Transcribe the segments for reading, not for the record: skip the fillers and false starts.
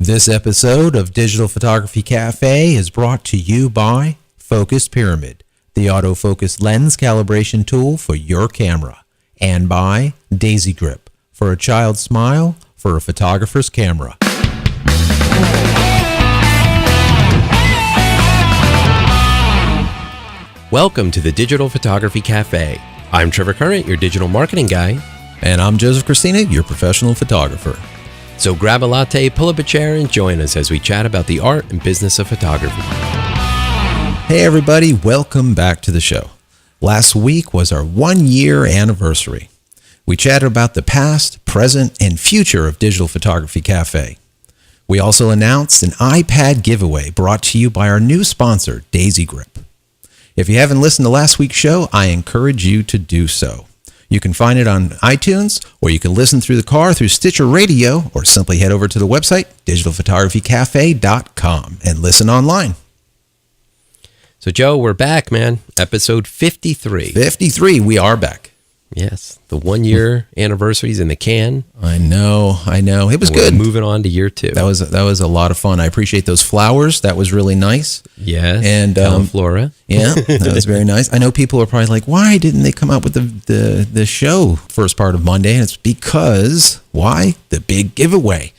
This episode of Digital Photography Cafe is brought to you by Focus Pyramid, the autofocus lens calibration tool for your camera, and by Daisy Grip, for a child's smile for a photographer's camera. Welcome to the Digital Photography Cafe. I'm Trevor Current, your digital marketing guy. And I'm Joseph Christina, your professional photographer. So grab a latte, pull up a chair, and join us as we chat about the art and business of photography. Hey everybody, welcome back to the show. Last week was our 1-year anniversary. We chatted about the past, present, and future of Digital Photography Cafe. We also announced an iPad giveaway brought to you by our new sponsor, Daisy Grip. If you haven't listened to last week's show, I encourage you to do so. You can find it on iTunes, or you can listen through the car through Stitcher Radio, or simply head over to the website, digitalphotographycafe.com, and listen online. So Joe, we're back, man. Episode 53. 53, we are back. Yes, the 1-year anniversary's in the can. I know. It was good. Moving on to year 2. That was a lot of fun. I appreciate those flowers. That was really nice. Yes, and Flora. Yeah, that was very nice. I know people are probably like, why didn't they come out with the show first part of Monday? And it's because, why? The big giveaway.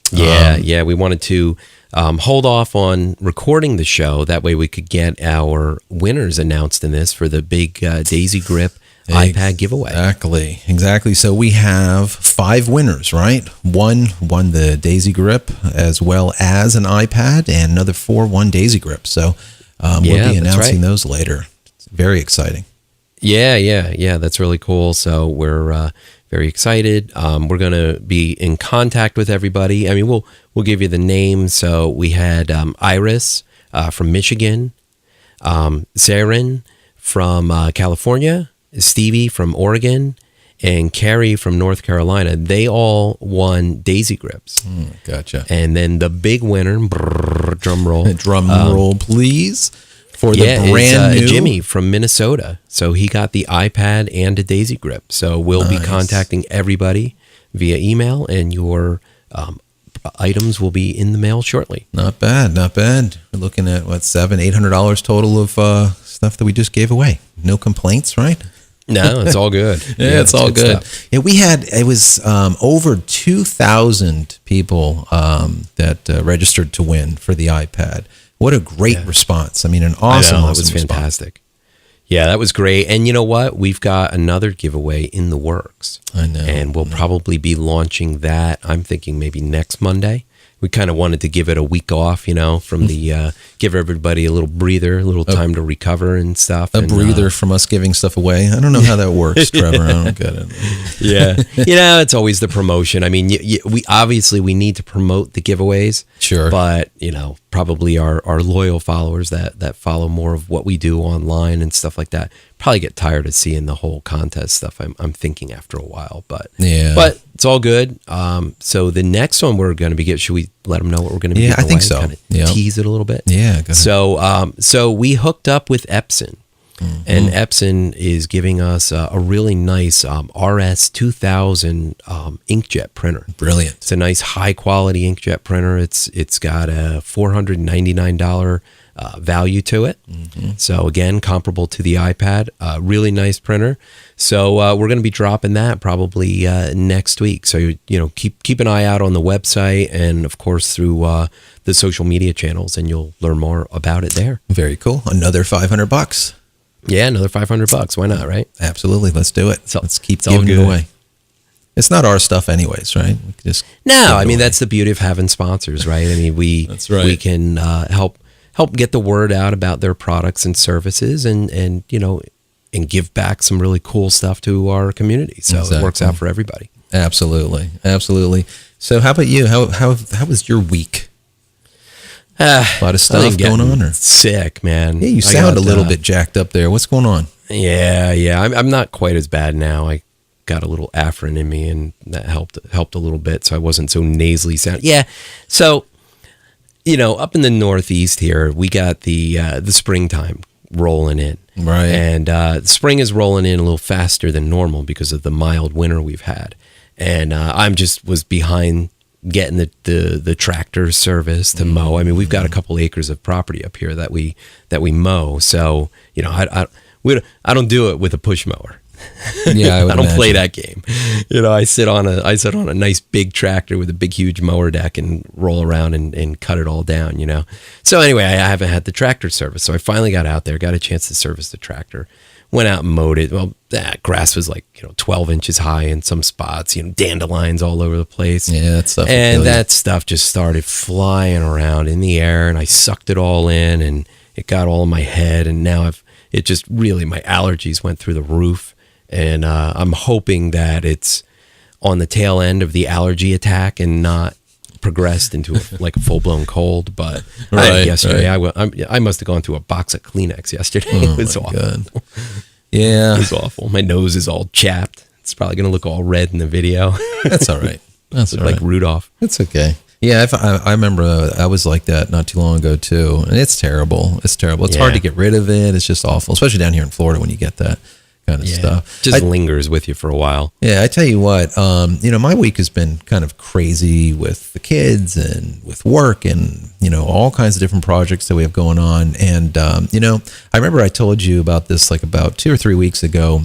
Yeah, we wanted to hold off on recording the show. That way we could get our winners announced in this for the big Daisy Grip iPad giveaway. Exactly. So we have 5 winners, right? One won the Daisy Grip as well as an iPad, and another 4 won Daisy Grip. So we'll be announcing those later. It's very exciting. Yeah. That's really cool. So we're very excited. We're going to be in contact with everybody. I mean, we'll give you the names. So we had Iris from Michigan, Saren from California, Stevie from Oregon, and Carrie from North Carolina. They all won Daisy Grips. Gotcha. And then the big winner, drum roll. Drum roll, please. For the brand new Jimmy from Minnesota. So he got the iPad and a Daisy Grip. So we'll be contacting everybody via email, and your items will be in the mail shortly. Not bad. We're looking at $700-800 total of stuff that we just gave away. No complaints, right? No, it's all good. It's all good. Yeah, it was over 2,000 people that registered to win for the iPad. What a great response. I mean, an awesome that was fantastic. Response. Yeah, that was great. And you know what? We've got another giveaway in the works. I know. And we'll probably be launching that, I'm thinking maybe next Monday. We kind of wanted to give it a week off, from the, give everybody a little breather, a little time to recover and stuff. A breather from us giving stuff away. I don't know how that works, Trevor. I don't get it. Yeah. It's always the promotion. I mean, we need to promote the giveaways. Sure. But, probably our loyal followers that follow more of what we do online and stuff like that probably get tired of seeing the whole contest stuff. I'm thinking after a while, but it's all good. So the next one we're going to be should we let them know what we're going to be? Yeah, I think so. Kind of tease it a little bit. Yeah. Go ahead. So we hooked up with Epson. Mm-hmm. And Epson is giving us a really nice RS2000 inkjet printer. Brilliant. It's a nice high quality inkjet printer. It's got a $499 value to it. Mm-hmm. So again, comparable to the iPad. Really nice printer. So we're going to be dropping that probably next week. So keep an eye out on the website and of course through the social media channels, and you'll learn more about it there. Very cool. Another $500. Yeah, another $500. Why not, right? Absolutely. Let's do it. So let's keep giving it away. It's not our stuff anyways, right? We can just that's the beauty of having sponsors, right? I mean, That's right. We can help get the word out about their products and services, and give back some really cool stuff to our community. So It works out for everybody. Absolutely. So how about you? How was your week? A lot of stuff going on, or sick, man. Yeah, you sound a little bit jacked up there. What's going on? Yeah. I'm not quite as bad now. I got a little Afrin in me, and that helped a little bit, so I wasn't so nasally sound. Yeah. So, up in the Northeast here, we got the springtime rolling in, right? And spring is rolling in a little faster than normal because of the mild winter we've had, and was behind getting the tractor service to mow. I mean, we've got a couple acres of property up here that we mow. So, you know, I don't do it with a push mower. Yeah, I don't play that game. You know, I sit on a nice big tractor with a big, huge mower deck and roll around and cut it all down, you know. So anyway, I haven't had the tractor service. So I finally got out there, got a chance to service the tractor. Went out and mowed it. Well, that grass was like, 12 inches high in some spots, dandelions all over the place. Yeah, that stuff. And that stuff just started flying around in the air, and I sucked it all in, and it got all in my head. And now it just really, my allergies went through the roof. And I'm hoping that it's on the tail end of the allergy attack and not progressed into like a full-blown cold. But yesterday, I must have gone through a box of Kleenex yesterday. It was awful. God. Yeah. It was awful. My nose is all chapped. It's probably going to look all red in the video. That's all right. That's all right. Like Rudolph. It's okay. Yeah, I remember I was like that not too long ago too. And it's terrible. It's terrible. It's hard to get rid of it. It's just awful, especially down here in Florida when you get that kind of stuff. Just lingers with you for a while. Yeah, I tell you what, my week has been kind of crazy with the kids and with work and, all kinds of different projects that we have going on. And, I remember I told you about this like about 2 or 3 weeks ago.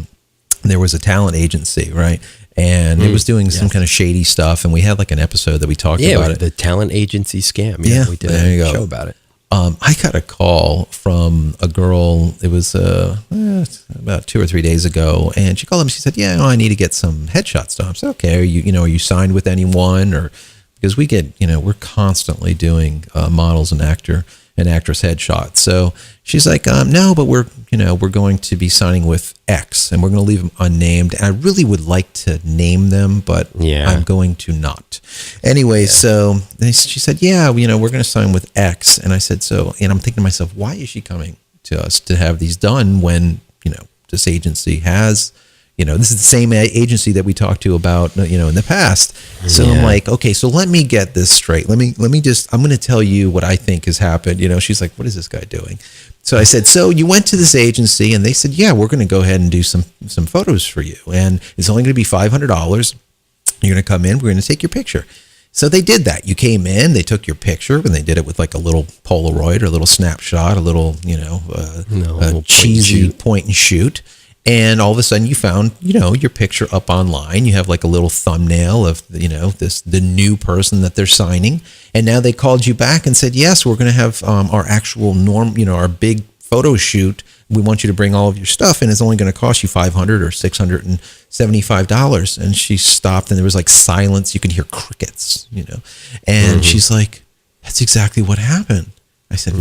There was a talent agency, right? And it was doing some kind of shady stuff. And we had like an episode that we talked about it. The talent agency scam. Yeah, we did a show about it. I got a call from a girl. It was about 2 or 3 days ago, and she called him. She said, "Yeah, I need to get some headshots done." I said, "Okay, are you signed with anyone?" Or because we get, we're constantly doing models and actress headshots. So she's like, "No, but we're going to be signing with X, and we're going to leave them unnamed. And I really would like to name them, but I'm going to not." Anyway, so she said, "Yeah, we're going to sign with X." And I said, and I'm thinking to myself, why is she coming to us to have these done when, this agency has, this is the same agency that we talked to about, in the past. So I'm like, okay, so let me get this straight. I'm going to tell you what I think has happened. She's like, "What is this guy doing?" So I said, "So you went to this agency," and they said, "Yeah, we're going to go ahead and do some photos for you. And it's only going to be $500. You're going to come in, we're going to take your picture." So they did that. You came in, they took your picture, and they did it with like a little Polaroid or a little snapshot, a little, cheesy point and shoot. And all of a sudden you found, your picture up online. You have like a little thumbnail of, the new person that they're signing. And now they called you back and said, "Yes, we're going to have our actual our big photo shoot. We want you to bring all of your stuff, and it's only going to cost you $500 or $675. And she stopped, and there was like silence. You can hear crickets, And she's like, "That's exactly what happened." I said,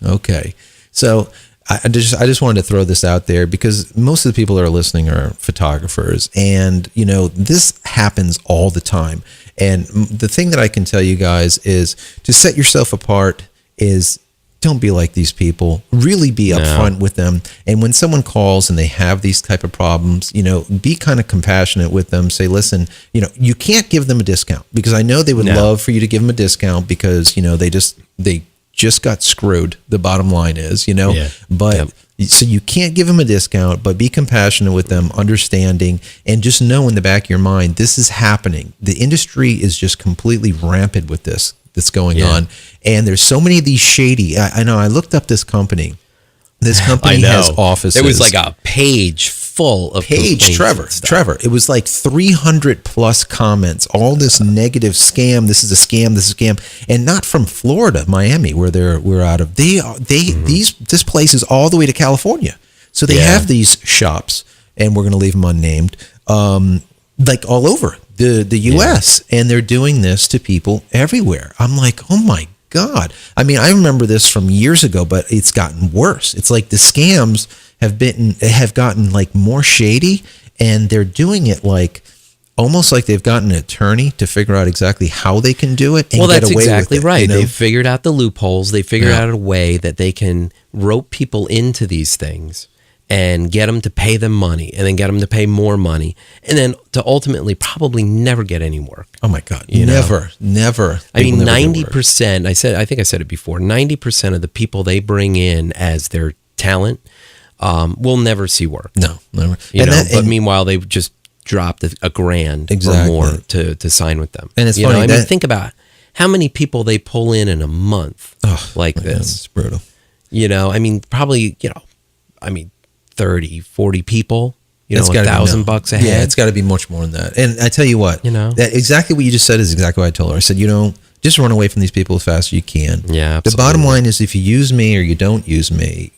"Okay." So I just wanted to throw this out there because most of the people that are listening are photographers, and this happens all the time. And the thing that I can tell you guys is to set yourself apart is, don't be like these people. Really be upfront with them. And when someone calls and they have these type of problems, be kind of compassionate with them. Say, "Listen, you can't give them a discount," because I know they would love for you to give them a discount because, they just got screwed. The bottom line is, but so you can't give them a discount, but be compassionate with them, understanding, and just know in the back of your mind, this is happening. The industry is just completely rampant with this that's going on. And there's so many of these shady, I know, I looked up this company. This company has offices. There was like a page full of Trevor. It was like 300 plus comments, all this negative scam. This is a scam. This is a scam. And not from Florida, Miami, where we're out of. This place is all the way to California. So they have these shops, and we're going to leave them unnamed, like all over the U.S. And they're doing this to people everywhere. I'm like, oh my God. I mean, I remember this from years ago, but it's gotten worse. It's like the scams have gotten like more shady, and they're doing it like almost like they've gotten an attorney to figure out exactly how they can do it and get away with it. Well, that's exactly right. They've figured out the loopholes. They figured out a way that they can rope people into these things and get them to pay them money, and then get them to pay more money, and then to ultimately probably never get any work. Oh my God. Never. I mean, 90%, I think I said it before, 90% of the people they bring in as their talent will never see work. No, never. But meanwhile, they just dropped a grand Exactly. or more to sign with them. And it's you funny know, I that- mean, think about how many people they pull in a month like Man, this. it's brutal. You know, I mean, probably, 30, 40 people, It's gotta be- $1,000 a head. Yeah, it's got to be much more than that. And I tell you what, that exactly what you just said is exactly what I told her. I said, just run away from these people as fast as you can. Yeah, The bottom line is, if you use me or you don't use me,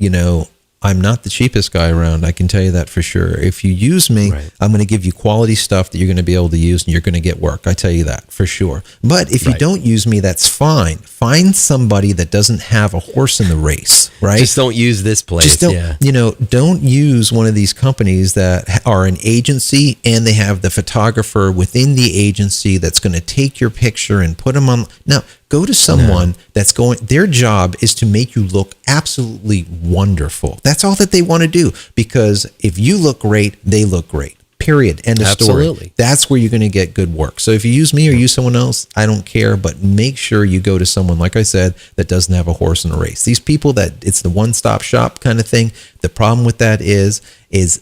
I'm not the cheapest guy around. I can tell you that for sure. If you use me, Right. I'm going to give you quality stuff that you're going to be able to use, and you're going to get work. I tell you that for sure. But if you Right. don't use me, that's fine. Find somebody that doesn't have a horse in the race, right? Just don't use this place. Just don't, don't use one of these companies that are an agency and they have the photographer within the agency that's going to take your picture and put them on. Now, go to someone that's their job is to make you look absolutely wonderful. That's all that they want to do, because if you look great, they look great. Period. End of Absolutely. story. That's where you're going to get good work. So if you use me or use someone else, I don't care, but make sure you go to someone, like I said, that doesn't have a horse in the race. These people that it's the one-stop shop kind of thing, the problem with that is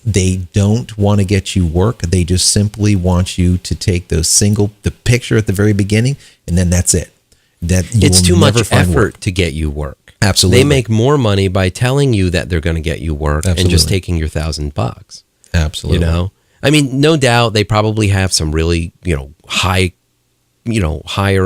they don't want to get you work. They just simply want you to take the picture at the very beginning, and then that's it. It's too much effort to get you work. Absolutely. They make more money by telling you that they're going to get you work and just taking your $1,000. Absolutely. I mean, no doubt they probably have some really, higher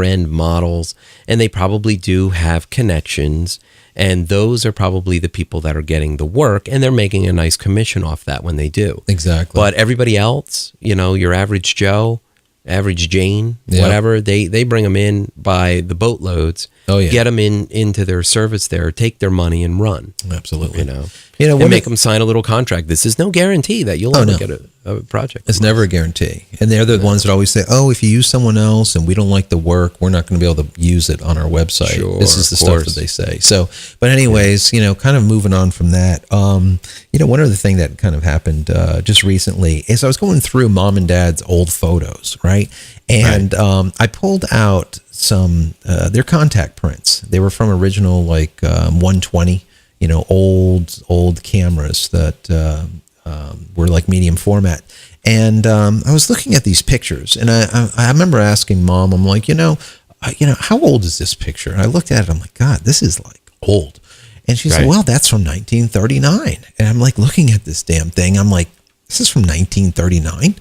end models, and they probably do have connections, and those are probably the people that are getting the work, and they're making a nice commission off that when they do. Exactly. But everybody else, your average Joe, average Jane, whatever, they bring them in by the boatloads. Oh, yeah. Get them into their service there, take their money and run. Absolutely. And make them sign a little contract. This is no guarantee that you'll ever get a project. It's never a guarantee. And they're the ones that always say, if you use someone else and we don't like the work, we're not going to be able to use it on our website. Sure, this is the stuff that they say. So, but anyways, kind of moving on from that, one other thing that kind of happened just recently is I was going through mom and dad's old photos, right? And I pulled out some their contact prints. They were from original 120, old cameras that were like medium format. And I was looking at these pictures, and I remember asking Mom, I'm like, how old is this picture? And I looked at it, I'm like, God, this is like old. And she said, well, that's from 1939. And I'm like looking at this damn thing. I'm like, this is from 1939? And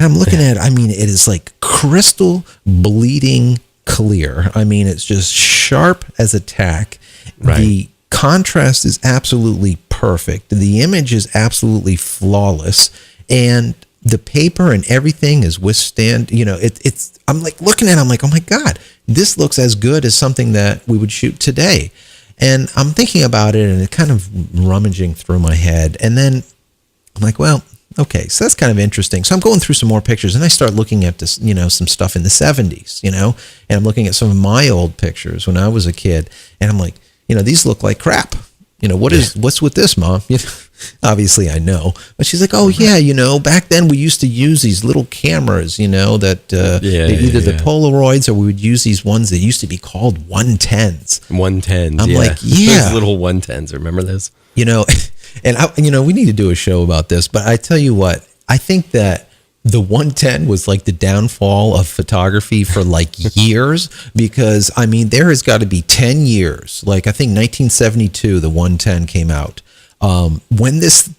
I'm looking at it. I mean, it is like crystal bleeding clear. I mean, it's just sharp as a tack. Right. The contrast is absolutely perfect. The image is absolutely flawless. And the paper and everything is withstand, it's, I'm like looking at it, I'm like, oh my God, this looks as good as something that we would shoot today. And I'm thinking about it, and it kind of rummaging through my head. And then I'm like, well, okay, so that's kind of interesting. So I'm going through some more pictures, and I start looking at this, some stuff in the 70s, and I'm looking at some of my old pictures when I was a kid, and I'm like, these look like crap. What's with this, Mom? Obviously I know, but she's like, oh yeah, back then we used to use these little cameras, that either the Polaroids, or we would use these ones that used to be called 110s. 110s. I'm like, yeah, those little 110s. Remember those? And we need to do a show about this, but I tell you what, I think that the 110 was like the downfall of photography for like years, because I mean, there has got to be 10 years. Like I think 1972, the 110 came out. When this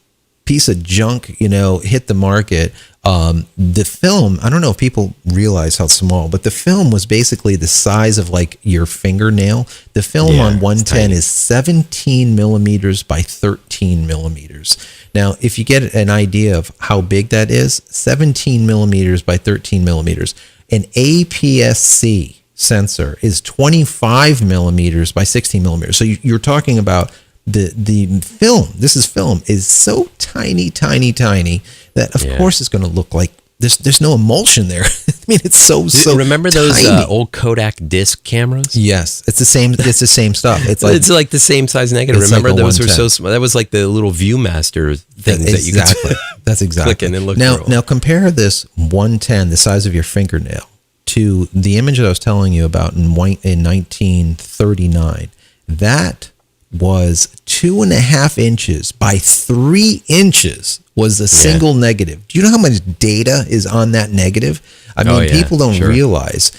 piece of junk, hit the market, the film, I don't know if people realize how small, but the film was basically the size of like your fingernail. The film on 110 is 17 millimeters by 13 millimeters. Now, if you get an idea of how big that is, 17 millimeters by 13 millimeters, an APS-C sensor is 25 millimeters by 16 millimeters. So you're talking about the film, this is film, is so tiny that of course it's going to look like there's no emulsion there. I mean, it's so remember those tiny. old Kodak disc cameras? Yes, it's the same stuff. It's like the same size negative. Remember like those were 110. so small. That was like the little Viewmaster things that you could That's exactly. click in and look through. Now compare this 110, the size of your fingernail, to the image that I was telling you about in 1939. That was 2.5 inches by 3 inches was a single negative. Do you know how much data is on that negative? I mean, people don't realize.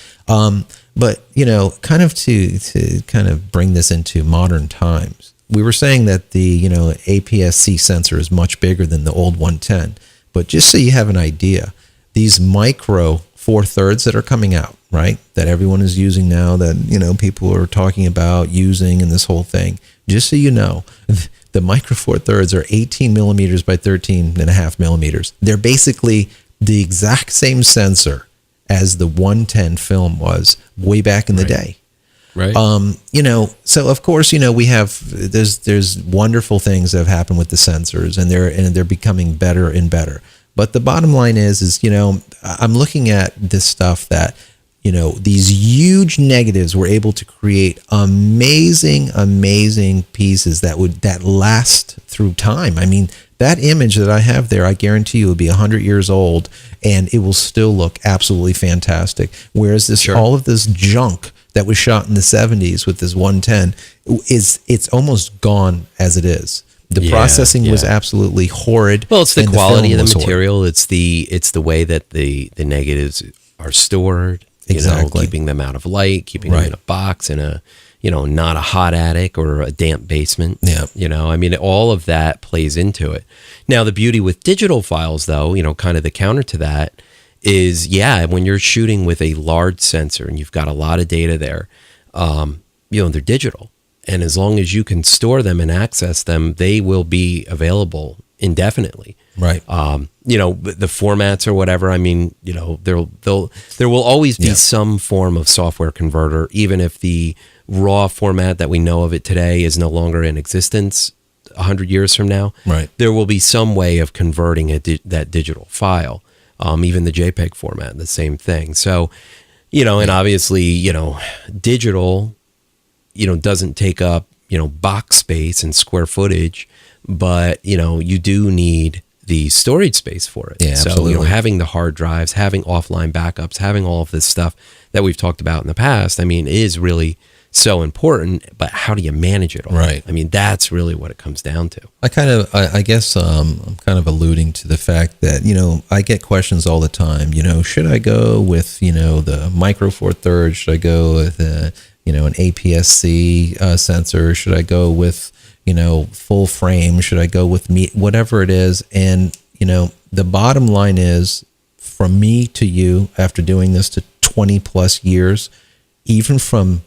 But, you know, kind of to kind of bring this into modern times, we were saying that the, you know, APS-C sensor is much bigger than the old 110. But just so you have an idea, these micro 4/3 that are coming out, right, that everyone is using now, that, you know, people are talking about using and this whole thing, just so you know, the micro 4/3 are 18 millimeters by 13.5 millimeters. They're basically the exact same sensor as the 110 film was way back in the day. Right. You know, so of course, you know, we have, there's wonderful things that have happened with the sensors, and they're becoming better and better. But the bottom line is, you know, I'm looking at this stuff that, you know, these huge negatives were able to create amazing pieces that last through time. I mean, that image that I have there, I guarantee you will be 100 years old and it will still look absolutely fantastic. Whereas all of this junk that was shot in the 70s with this 110 it's almost gone as it is. The processing was absolutely horrid. Well, it's the quality of the material. Horrid. It's the way that the negatives are stored. Exactly. You know, keeping them out of light, keeping them in a box, in a, you know, not a hot attic or a damp basement. Yeah. You know, I mean, all of that plays into it. Now, the beauty with digital files, though, you know, kind of the counter to that is, when you're shooting with a large sensor and you've got a lot of data there, you know, they're digital. And as long as you can store them and access them, they will be available indefinitely. Right. You know, the formats or whatever, I mean, you know, there will always be some form of software converter, even if the raw format that we know of it today is no longer in existence 100 years from now. Right. There will be some way of converting that digital file, even the JPEG format, the same thing. So, you know, and obviously, you know, digital, you know, doesn't take up, you know, box space and square footage, but, you know, you do need the storage space for it. Yeah, so, absolutely. you know, having the hard drives, having offline backups, having all of this stuff that we've talked about in the past, I mean, is really so important, but how do you manage it all? Right. I mean, that's really what it comes down to. I guess I'm kind of alluding to the fact that, you know, I get questions all the time, you know, should I go with, you know, the micro 4/3? Should I go with, you know, an APS-C sensor? Should I go with, you know, full frame? Should I go with whatever it is? And, you know, the bottom line is, from me to you, after doing this to 20 plus years, even from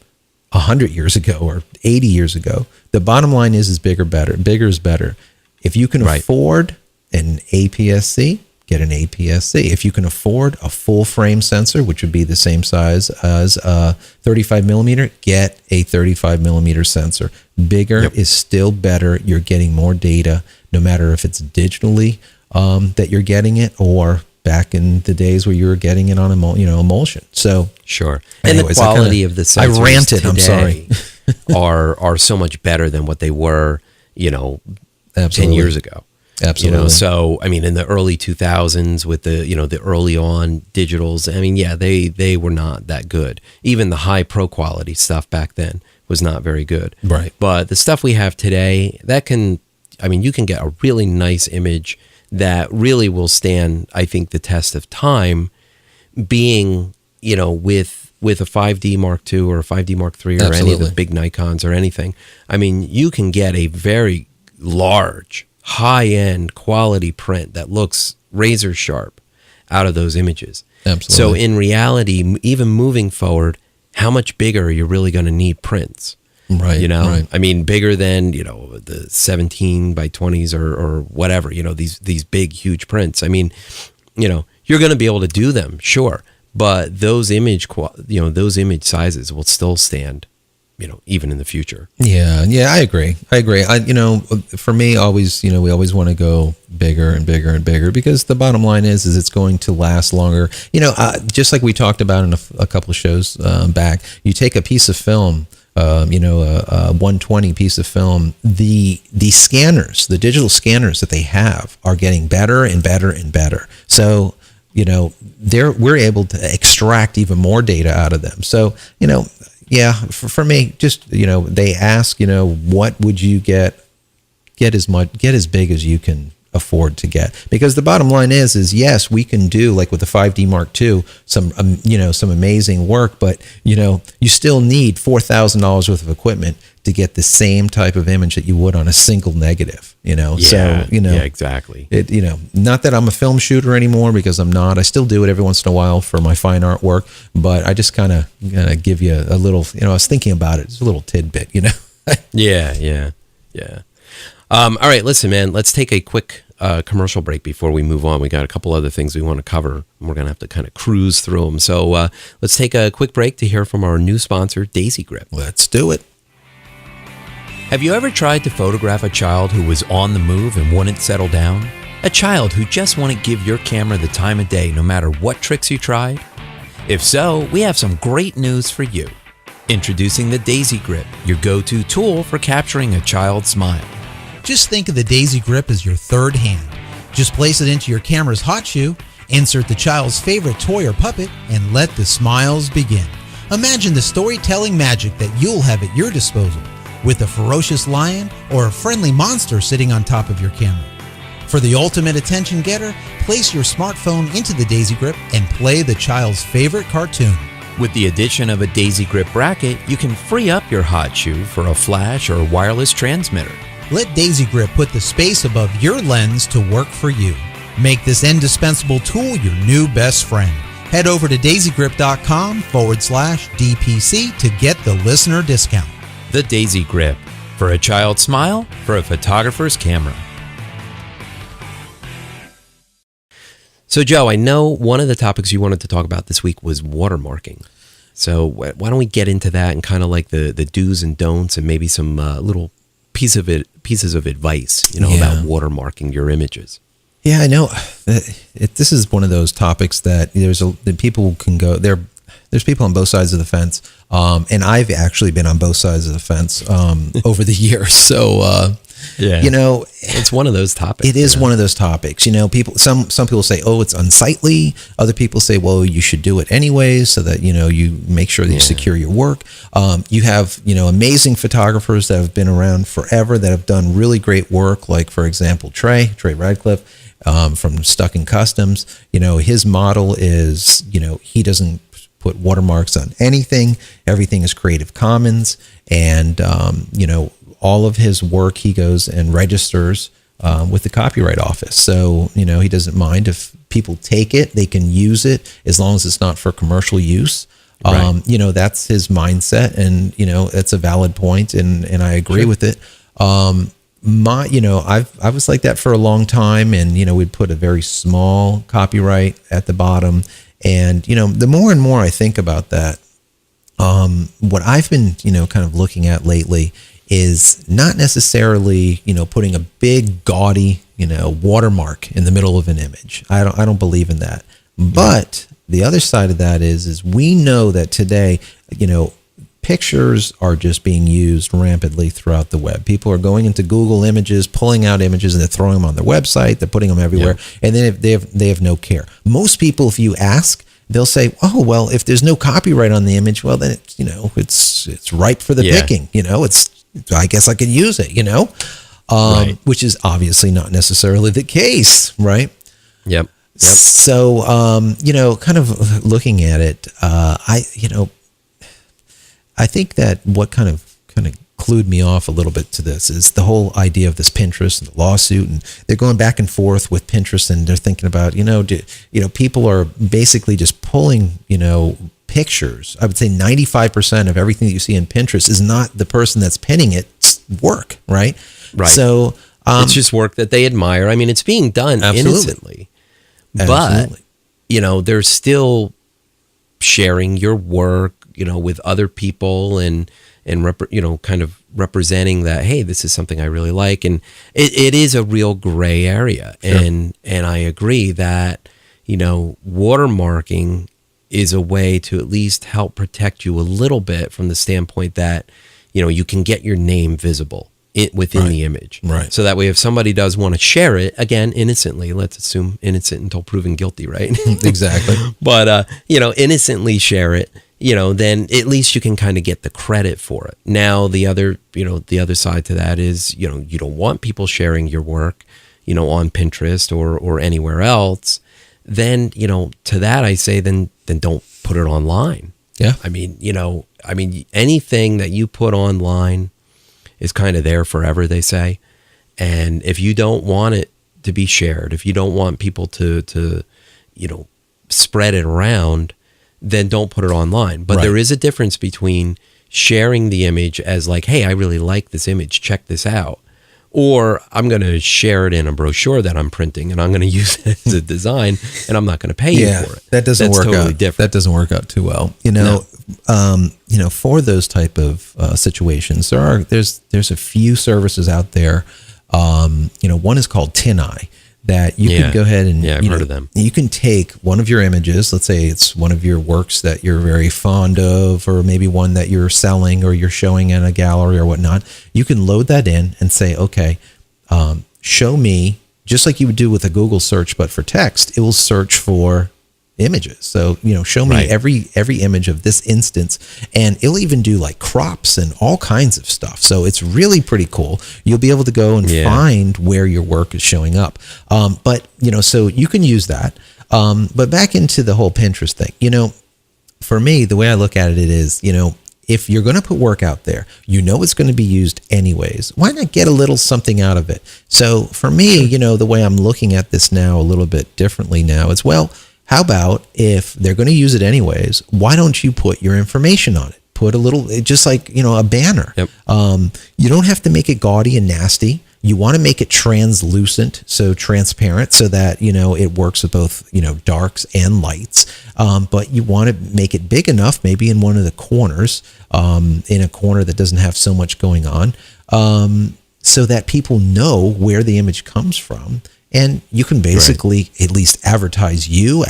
100 years ago or 80 years ago, the bottom line is bigger, better. Bigger is better. If you can afford an APS-C, get an APS-C. If you can afford a full frame sensor, which would be the same size as a 35 millimeter, get a 35 millimeter sensor. Bigger is still better. You're getting more data, no matter if it's digitally that you're getting it, or back in the days where you were getting it on emulsion. So sure. Anyways, and the quality of the sensors I ranted. Today I'm sorry. are so much better than what they were, you know, Absolutely. 10 years ago. Absolutely. You know, so I mean, in the early 2000s with the, you know, the early on digitals, I mean, they were not that good. Even the high pro quality stuff back then was not very good. Right. But the stuff we have today, that can, I mean, you can get a really nice image that really will stand, I think, the test of time, being, you know, with a 5D Mark II or a 5D Mark III or any of the big Nikons or anything. I mean, you can get a very large, high-end quality print that looks razor sharp out of those images. Absolutely. So in reality, even moving forward, how much bigger are you really going to need prints? Right. You know, right. I mean, bigger than, you know, the 17 by 20s or whatever, you know, these big, huge prints. I mean, you know, you're going to be able to do them, sure. But those image sizes will still stand, you know, even in the future. Yeah, I agree. You know, for me, always, you know, we always want to go bigger and bigger and bigger, because the bottom line is it's going to last longer. You know, just like we talked about in a couple of shows back, you take a piece of film, you know, a 120 piece of film, the scanners, the digital scanners that they have are getting better and better and better. So, you know, we're able to extract even more data out of them. So, you know, Yeah, for me, just, they ask, what would you get as big as you can afford to get, because the bottom line is yes, we can do, like with the 5D Mark II, some some amazing work, but you still need $4,000 worth of equipment to get the same type of image that you would on a single negative. So yeah, exactly. It not that I'm a film shooter anymore, because I'm not. I still do it every once in a while for my fine art work, but I just kind of give you a little. I was thinking about it. It's a little tidbit. Yeah. All right, listen, man. Let's take a quick commercial break before we move on. We got a couple other things we want to cover, and we're going to have to kind of cruise through them. So let's take a quick break to hear from our new sponsor, Daisy Grip. Let's do it. Have you ever tried to photograph a child who was on the move and wouldn't settle down? A child who just wouldn't give your camera the time of day no matter what tricks you tried? If so, we have some great news for you. Introducing the Daisy Grip, your go-to tool for capturing a child's smile. Just think of the Daisy Grip as your third hand. Just place it into your camera's hot shoe, insert the child's favorite toy or puppet, and let the smiles begin. Imagine the storytelling magic that you'll have at your disposal with a ferocious lion or a friendly monster sitting on top of your camera. For the ultimate attention getter, place your smartphone into the Daisy Grip and play the child's favorite cartoon. With the addition of a Daisy Grip bracket, you can free up your hot shoe for a flash or wireless transmitter. Let Daisy Grip put the space above your lens to work for you. Make this indispensable tool your new best friend. Head over to daisygrip.com/DPC to get the listener discount. The Daisy Grip. For a child's smile, for a photographer's camera. So, Joe, I know one of the topics you wanted to talk about this week was watermarking. So why don't we get into that and kind of like the do's and don'ts, and maybe some little pieces of advice, about watermarking your images. Yeah, I know. This is one of those topics that that people can go there. There's people on both sides of the fence, and I've actually been on both sides of the fence over the years. So, it's one of those topics. It is one of those topics. Some people say, "Oh, it's unsightly." Other people say, "Well, you should do it anyways, so that you make sure that you secure your work." You have amazing photographers that have been around forever that have done really great work. Like, for example, Trey Radcliffe from Stuck in Customs. His model is he doesn't put watermarks on anything. Everything is Creative Commons, and all of his work he goes and registers with the Copyright Office. So he doesn't mind if people take it; they can use it as long as it's not for commercial use. Right. That's his mindset, and that's a valid point, and I agree with it. I was like that for a long time, and we'd put a very small copyright at the bottom. And, the more and more I think about that, what I've been, kind of looking at lately is not necessarily, putting a big gaudy, watermark in the middle of an image. I don't believe in that. But the other side of that is we know that today, pictures are just being used rampantly throughout the web. People are going into Google Images, pulling out images, and they're throwing them on their website. They're putting them everywhere, and then they have no care. Most people, if you ask, they'll say, "Oh, well, if there's no copyright on the image, well, then it's ripe for the picking. I guess I can use it. Which is obviously not necessarily the case, right? Yep. So, kind of looking at it, I think that what kind of clued me off a little bit to this is the whole idea of this Pinterest and the lawsuit, and they're going back and forth with Pinterest, and they're thinking about, people are basically just pulling, pictures. I would say 95% of everything that you see in Pinterest is not the person that's pinning it's work, right? Right. So it's just work that they admire. I mean, it's being done innocently, but they're still sharing your work, with other people, and kind of representing that, hey, this is something I really like. And it is a real gray area. Sure. And I agree that, watermarking is a way to at least help protect you a little bit from the standpoint that, you can get your name visible within the image. Right. So that way, if somebody does want to share it, again, innocently, let's assume innocent until proven guilty, right? Exactly. But, innocently share it, then at least you can kind of get the credit for it. Now, the other side to that is, you don't want people sharing your work, on Pinterest or anywhere else. Then, to that I say, then don't put it online. Yeah. I mean, anything that you put online is kind of there forever, they say. And if you don't want it to be shared, if you don't want people to spread it around, then don't put it online. But there is a difference between sharing the image as like, hey, I really like this image, check this out. Or I'm going to share it in a brochure that I'm printing, and I'm going to use it as a design, and I'm not going to pay you for it. That doesn't work totally out. Different. That doesn't work out too well. For those type of situations, there's a few services out there. One is called TinEye, that you can go ahead and I've heard of them. You can take one of your images. Let's say it's one of your works that you're very fond of, or maybe one that you're selling or you're showing in a gallery or whatnot. You can load that in and say, okay, show me, just like you would do with a Google search, but for text, it will search for images. So, show me every image of this instance, and it'll even do like crops and all kinds of stuff. So it's really pretty cool. You'll be able to go and find where your work is showing up. But so you can use that. But back into the whole Pinterest thing, for me, the way I look at it is, if you're going to put work out there, it's going to be used anyways. Why not get a little something out of it? So for me, the way I'm looking at this now a little bit differently now is, well, how about if they're going to use it anyways, why don't you put your information on it? Put a little, just like, a banner. Yep. You don't have to make it gaudy and nasty. You want to make it translucent, so transparent, so that, it works with both, darks and lights. But you want to make it big enough, maybe in one of the corners, in a corner that doesn't have so much going on, so that people know where the image comes from. And you can basically at least advertise your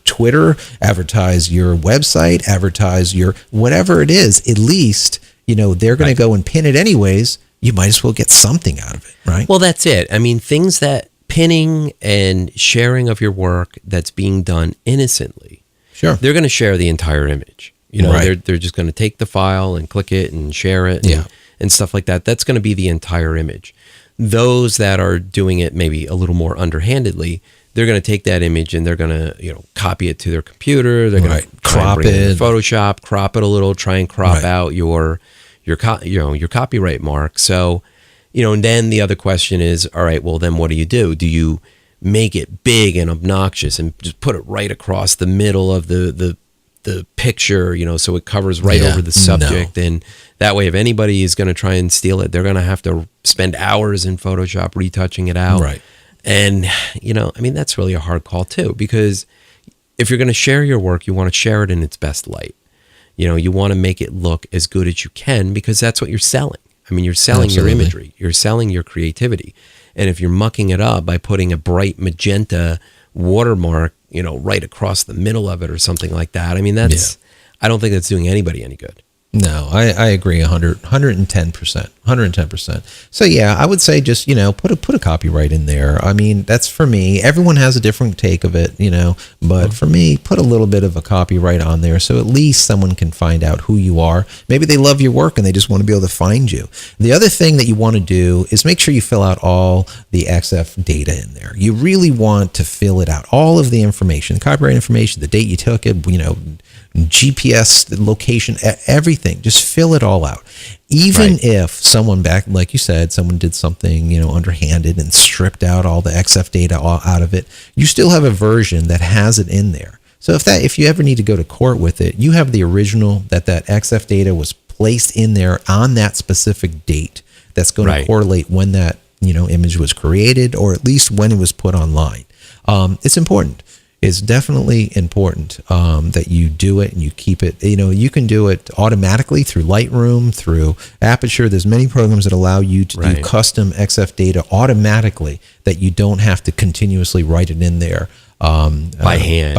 Twitter, advertise your website, advertise your whatever it is. At least, they're going to go and pin it anyways. You might as well get something out of it, right? Well, that's it. I mean, things that pinning and sharing of your work that's being done innocently. Sure. They're going to share the entire image. They're just going to take the file and click it and share it and stuff like that. That's going to be the entire image. Those that are doing it maybe a little more underhandedly, they're going to take that image and they're going to, copy it to their computer. They're going to crop it, Photoshop, crop it a little, try and crop out your copyright mark. So, and then the other question is, all right, well, then what do? Do you make it big and obnoxious and just put it right across the middle of the picture, so it covers right over the subject? No. And that way, if anybody is going to try and steal it, they're going to have to spend hours in Photoshop retouching it out. Right. And, that's really a hard call too, because if you're going to share your work, you want to share it in its best light. You want to make it look as good as you can, because that's what you're selling. I mean, you're selling your imagery, you're selling your creativity. And if you're mucking it up by putting a bright magenta watermark, right across the middle of it or something like that, I mean, I don't think that's doing anybody any good. No, I agree 110%. So yeah, I would say just, put a copyright in there. I mean, that's for me. Everyone has a different take of it, but for me, put a little bit of a copyright on there so at least someone can find out who you are. Maybe they love your work and they just want to be able to find you. The other thing that you want to do is make sure you fill out all the XF data in there. You really want to fill it out. All of the information, copyright information, the date you took it, GPS, the location, everything. Just fill it all out. Even if someone back, like you said, someone did something, underhanded and stripped out all the XF data out of it, you still have a version that has it in there. So if you ever need to go to court with it, you have the original that XF data was placed in there on that specific date. That's going to correlate when that image was created, or at least when it was put online. It's important. It's definitely important that you do it and you keep it. You can do it automatically through Lightroom, through Aperture. There's many programs that allow you to do custom XF data automatically, that you don't have to continuously write it in there by hand.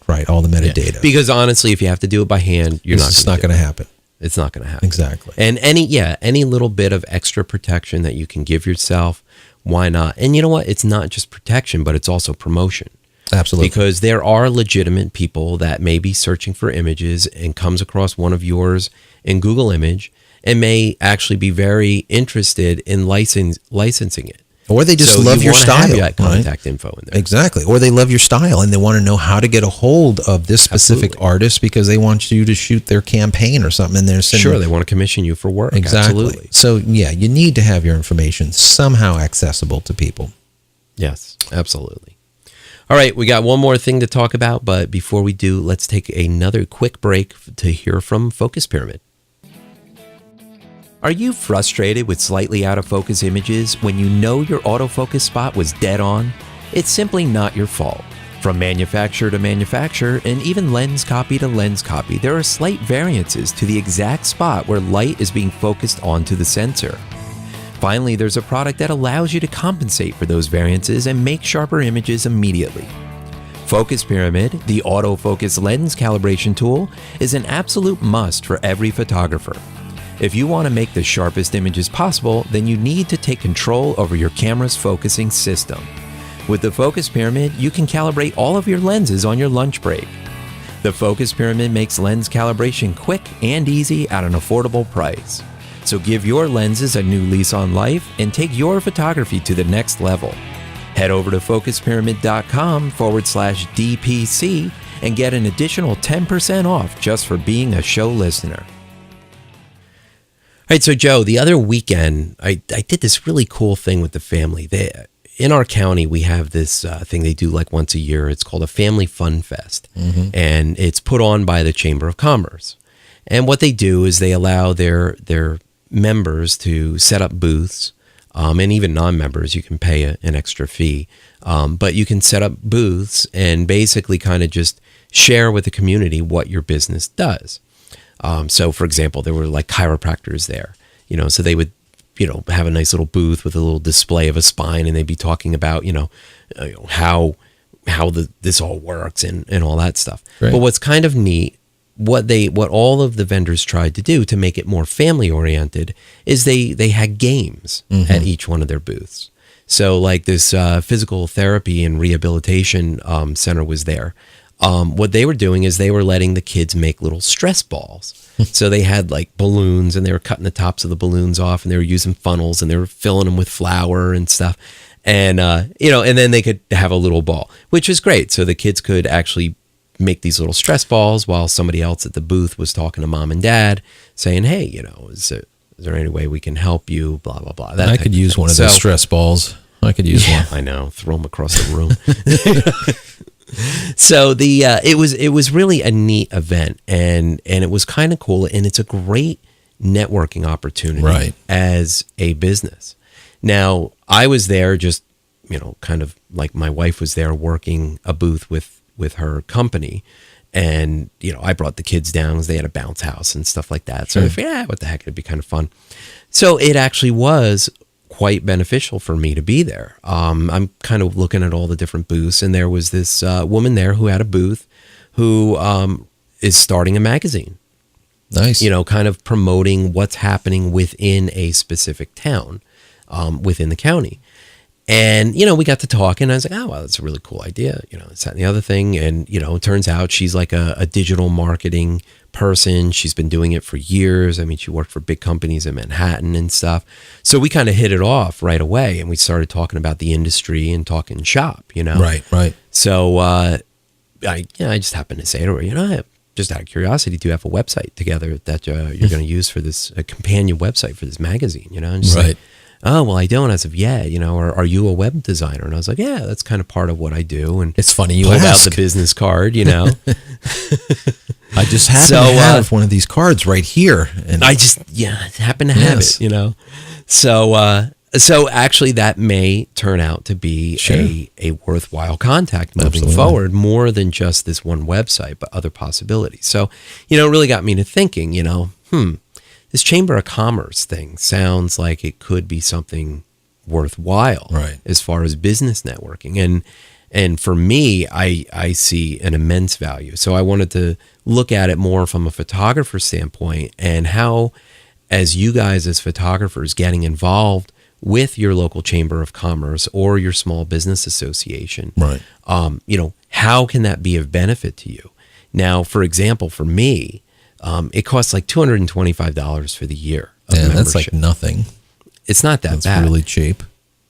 Right? All the metadata. Yeah. Because honestly, if you have to do it by hand, it's not going to happen. It's not going to happen. Exactly. And any little bit of extra protection that you can give yourself, why not? And you know what? It's not just protection, but it's also promotion. Absolutely. Because there are legitimate people that may be searching for images and comes across one of yours in Google Image and may actually be very interested in licensing it. Or they just So love you your wanna style. have that contact right? info in there. Exactly. Or they love your style and they want to know how to get a hold of this specific Absolutely. artist because they want you to shoot their campaign or something. And they're sending Sure, they want to commission you for work. Exactly. Absolutely. So, yeah, you need to have your information somehow accessible to people. Yes, absolutely. All right, we got one more thing to talk about, but before we do, let's take another quick break to hear from Focus Pyramid. Are you frustrated with slightly out of focus images when you know your autofocus spot was dead on? It's simply not your fault. From manufacturer to manufacturer, and even lens copy to lens copy, there are slight variances to the exact spot where light is being focused onto the sensor. Finally, there's a product that allows you to compensate for those variances and make sharper images immediately. Focus Pyramid, the autofocus lens calibration tool, is an absolute must for every photographer. If you want to make the sharpest images possible, then you need to take control over your camera's focusing system. With the Focus Pyramid, you can calibrate all of your lenses on your lunch break. The Focus Pyramid makes lens calibration quick and easy at an affordable price. So give your lenses a new lease on life and take your photography to the next level. Head over to focuspyramid.com/DPC and get an additional 10% off just for being a show listener. All right, so Joe, the other weekend, I did this really cool thing with the family. In our county, we have this thing they do like once a year. It's called a Family Fun Fest, and it's put on by the Chamber of Commerce. And what they do is they allow their members to set up booths, and even non-members, you can pay an extra fee, but you can set up booths and basically kind of just share with the community what your business does. So, for example, there were like chiropractors there, so they would, have a nice little booth with a little display of a spine, and they'd be talking about, how this all works and all that stuff. Right. But what's kind of neat, what all of the vendors tried to do to make it more family oriented is they had games at each one of their booths. So like this physical therapy and rehabilitation center was there. What they were doing is they were letting the kids make little stress balls. So they had like balloons, and they were cutting the tops of the balloons off, and they were using funnels, and they were filling them with flour and stuff. And, and then they could have a little ball, which is great. So the kids could actually make these little stress balls while somebody else at the booth was talking to mom and dad saying, hey, is there any way we can help you? Blah, blah, blah. I could use one of those stress balls. I could use one. I know. Throw them across the room. So it was really a neat event, and it was kind of cool, and it's a great networking opportunity as a business. Now, I was there just, kind of like my wife was there working a booth with her company, and I brought the kids down because they had a bounce house and stuff like that. So I figured, what the heck, it'd be kind of fun. So it actually was quite beneficial for me to be there. I'm kind of looking at all the different booths, and there was this woman there who had a booth who is starting a magazine. Nice. Kind of promoting what's happening within a specific town, within the county. And, we got to talking, and I was like, oh, wow, that's a really cool idea. It's that and the other thing. And, it turns out she's like a digital marketing person. She's been doing it for years. I mean, she worked for big companies in Manhattan and stuff. So we kind of hit it off right away, and we started talking about the industry and talking shop, Right. So I just happened to say to her, just out of curiosity, do you have a website together that you're going to use for this, a companion website for this magazine, And she's like, oh, well, I don't as of yet, or are you a web designer? And I was like, yeah, that's kind of part of what I do. And it's funny you pulled ask. out the business card, I just happen to have one of these cards right here. And I just, happen to have it, So actually that may turn out to be a worthwhile contact moving forward, more than just this one website, but other possibilities. So, it really got me to thinking, this Chamber of Commerce thing sounds like it could be something worthwhile as far as business networking. And for me, I see an immense value. So I wanted to look at it more from a photographer standpoint, and how, as you guys as photographers getting involved with your local chamber of commerce or your small business association. Right. How can that be of benefit to you? Now, for example, for me, it costs like $225 for the year of Yeah, membership. that's like nothing. It's not that That's bad. really cheap.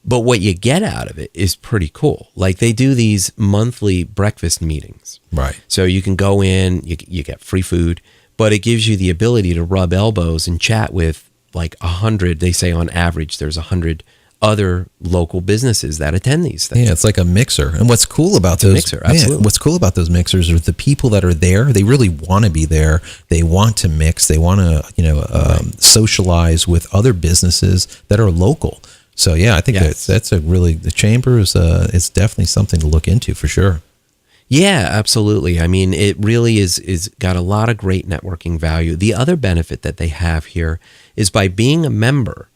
But what you get out of it is pretty cool. Like they do these monthly breakfast meetings. Right. So you can go in, you get free food, but it gives you the ability to rub elbows and chat with like 100, they say on average, there's 100 other local businesses that attend these things. Yeah, it's like a mixer. And what's cool about those mixer, absolutely. what's cool about those mixers are the people that are there, they really want to be there. They want to mix. They want to, socialize with other businesses that are local. So yeah, I think that's a really, the chamber is it's definitely something to look into for sure. Yeah, absolutely. I mean, it really is got a lot of great networking value. The other benefit that they have here is by being a member,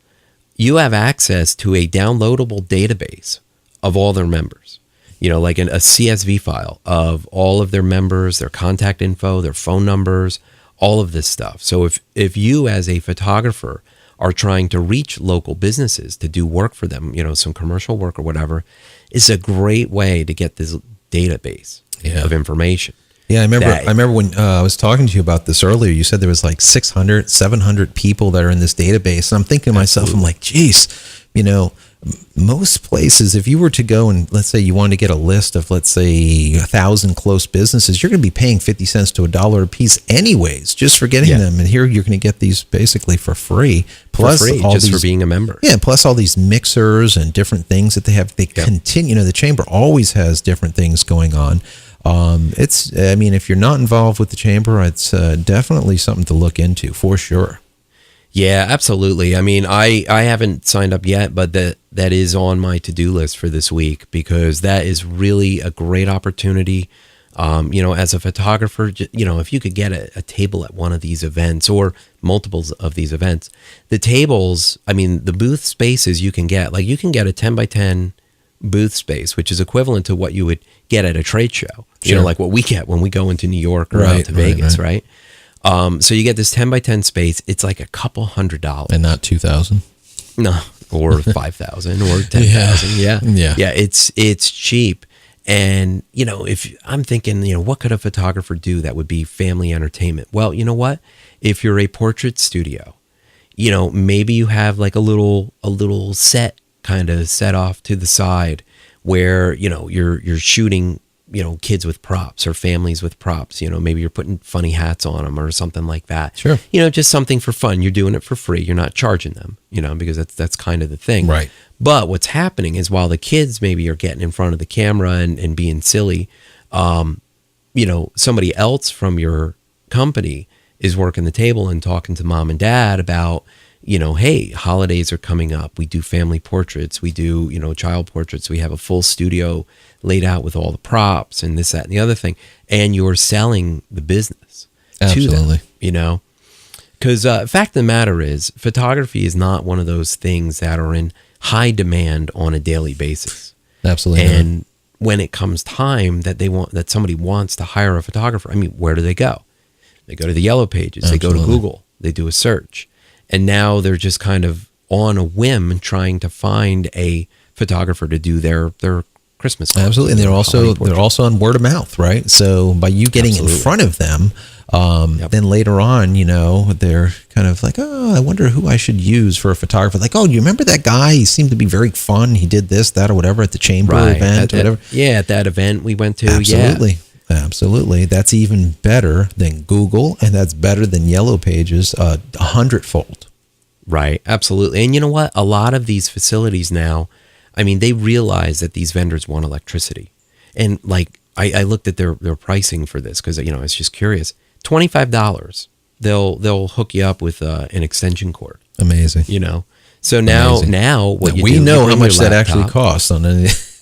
you have access to a downloadable database of all their members. Like a CSV file of all of their members, their contact info, their phone numbers, all of this stuff. So if you as a photographer are trying to reach local businesses to do work for them, some commercial work or whatever, it's a great way to get this database of information. Yeah, I remember when I was talking to you about this earlier, you said there was like 600, 700 people that are in this database. And I'm thinking to myself, I'm like, geez, most places, if you were to go and let's say you wanted to get a list of, let's say 1,000 close businesses, you're going to be paying 50 cents to $1 a piece anyways, just for getting them. And here you're going to get these basically for free. Plus for free, all just these, for being a member. Yeah, plus all these mixers and different things that they have. They continue, the chamber always has different things going on. If you're not involved with the chamber, it's definitely something to look into for sure. Yeah, absolutely. I mean, I haven't signed up yet, but that is on my to-do list for this week because that is really a great opportunity. As a photographer, if you could get a table at one of these events or multiples of these events, the tables, the booth spaces you can get a 10 by 10 booth space, which is equivalent to what you would get at a trade show, like what we get when we go into New York or out to Vegas, right? So you get this 10 by 10 space. It's like a couple $100. And not 2,000. No, or 5,000 or 10,000. Yeah. It's cheap. And, if I'm thinking, what could a photographer do that would be family entertainment? Well, you know what? If you're a portrait studio, maybe you have like a little set kind of set off to the side where, you're shooting, kids with props or families with props, maybe you're putting funny hats on them or something like that. Sure. Just something for fun. You're doing it for free. You're not charging them, because that's kind of the thing. Right. But what's happening is while the kids maybe are getting in front of the camera and being silly, somebody else from your company is working the table and talking to mom and dad about, hey, holidays are coming up. We do family portraits. We do, child portraits. We have a full studio laid out with all the props and this, that, and the other thing. And you're selling the business Absolutely. to them, Because fact of the matter is, photography is not one of those things that are in high demand on a daily basis. Absolutely. And when it comes time that somebody wants to hire a photographer, where do they go? They go to the yellow pages. Absolutely. They go to Google. They do a search. And now they're just kind of on a whim trying to find a photographer to do their Christmas cards. Absolutely. And they're also on word of mouth, right? So by you getting in front of them, then later on, they're kind of like, oh, I wonder who I should use for a photographer. Like, oh, you remember that guy? He seemed to be very fun. He did this, that, or whatever at the chamber event or whatever. At that event we went to. Absolutely. Yeah. Absolutely. That's even better than Google, and that's better than Yellow Pages 100-fold. Right. Absolutely. And you know what? A lot of these facilities now, they realize that these vendors want electricity. And like, I looked at their pricing for this because, I was just curious. $25. They'll hook you up with an extension cord. Amazing. So now what we know how much that actually costs on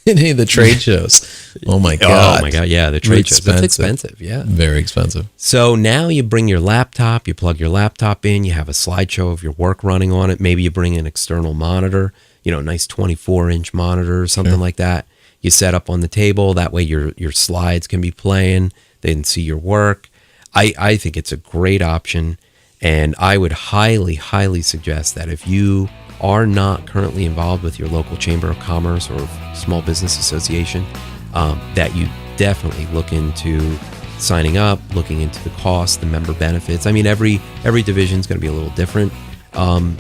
any of the trade shows. Oh my God. Oh my God. Yeah. The trade shows. That's expensive. Yeah. Very expensive. So now you bring your laptop, you plug your laptop in, you have a slideshow of your work running on it. Maybe you bring an external monitor, a nice 24-inch monitor or something like that. You set up on the table. That way your slides can be playing. They can see your work. I think it's a great option. And I would highly, highly suggest that if you are not currently involved with your local Chamber of Commerce or Small Business Association, that you definitely look into signing up, looking into the cost, the member benefits. I mean, every division is going to be a little different.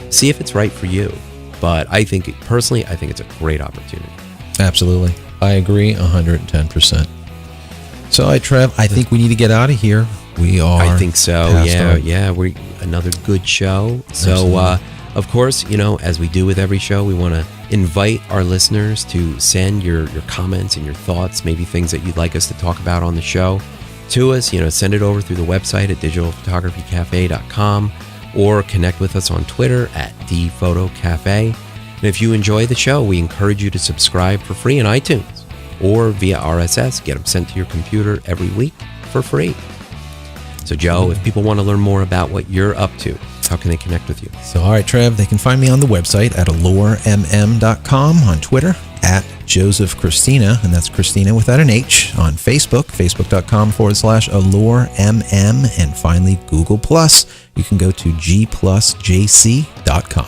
See if it's right for you. But I think it's a great opportunity. Absolutely. I agree 110%. So, Trev, I think we need to get out of here. We are. I think so. Yeah. We're another good show. So, of course, as we do with every show, we want to invite our listeners to send your comments and your thoughts, maybe things that you'd like us to talk about on the show to us. Send it over through the website at digitalphotographycafe.com or connect with us on Twitter at dphotocafe. And if you enjoy the show, we encourage you to subscribe for free on iTunes or via RSS. Get them sent to your computer every week for free. So, Joe, if people want to learn more about what you're up to, how can they connect with you? So, all right, Trev, they can find me on the website at alluremm.com, on Twitter at Joseph Christina, and that's Christina without an H, on Facebook, facebook.com/alluremm, and finally, Google+. You can go to gplusjc.com.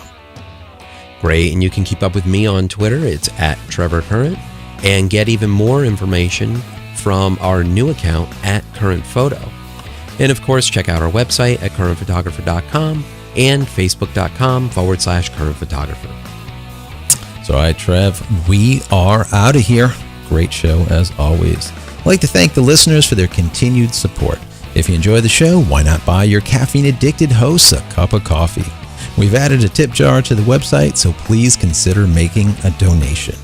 Great, and you can keep up with me on Twitter. It's at Trevor Current, and get even more information from our new account at Current Photo. And of course, check out our website at currentphotographer.com and facebook.com/currentphotographer. So, all right, Trev, we are out of here. Great show, as always. I'd like to thank the listeners for their continued support. If you enjoy the show, why not buy your caffeine-addicted hosts a cup of coffee? We've added a tip jar to the website, so please consider making a donation.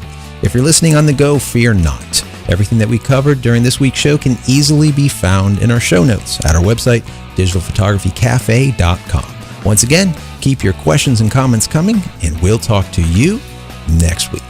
If you're listening on the go, fear not. Everything that we covered during this week's show can easily be found in our show notes at our website, digitalphotographycafe.com. Once again, keep your questions and comments coming, and we'll talk to you next week.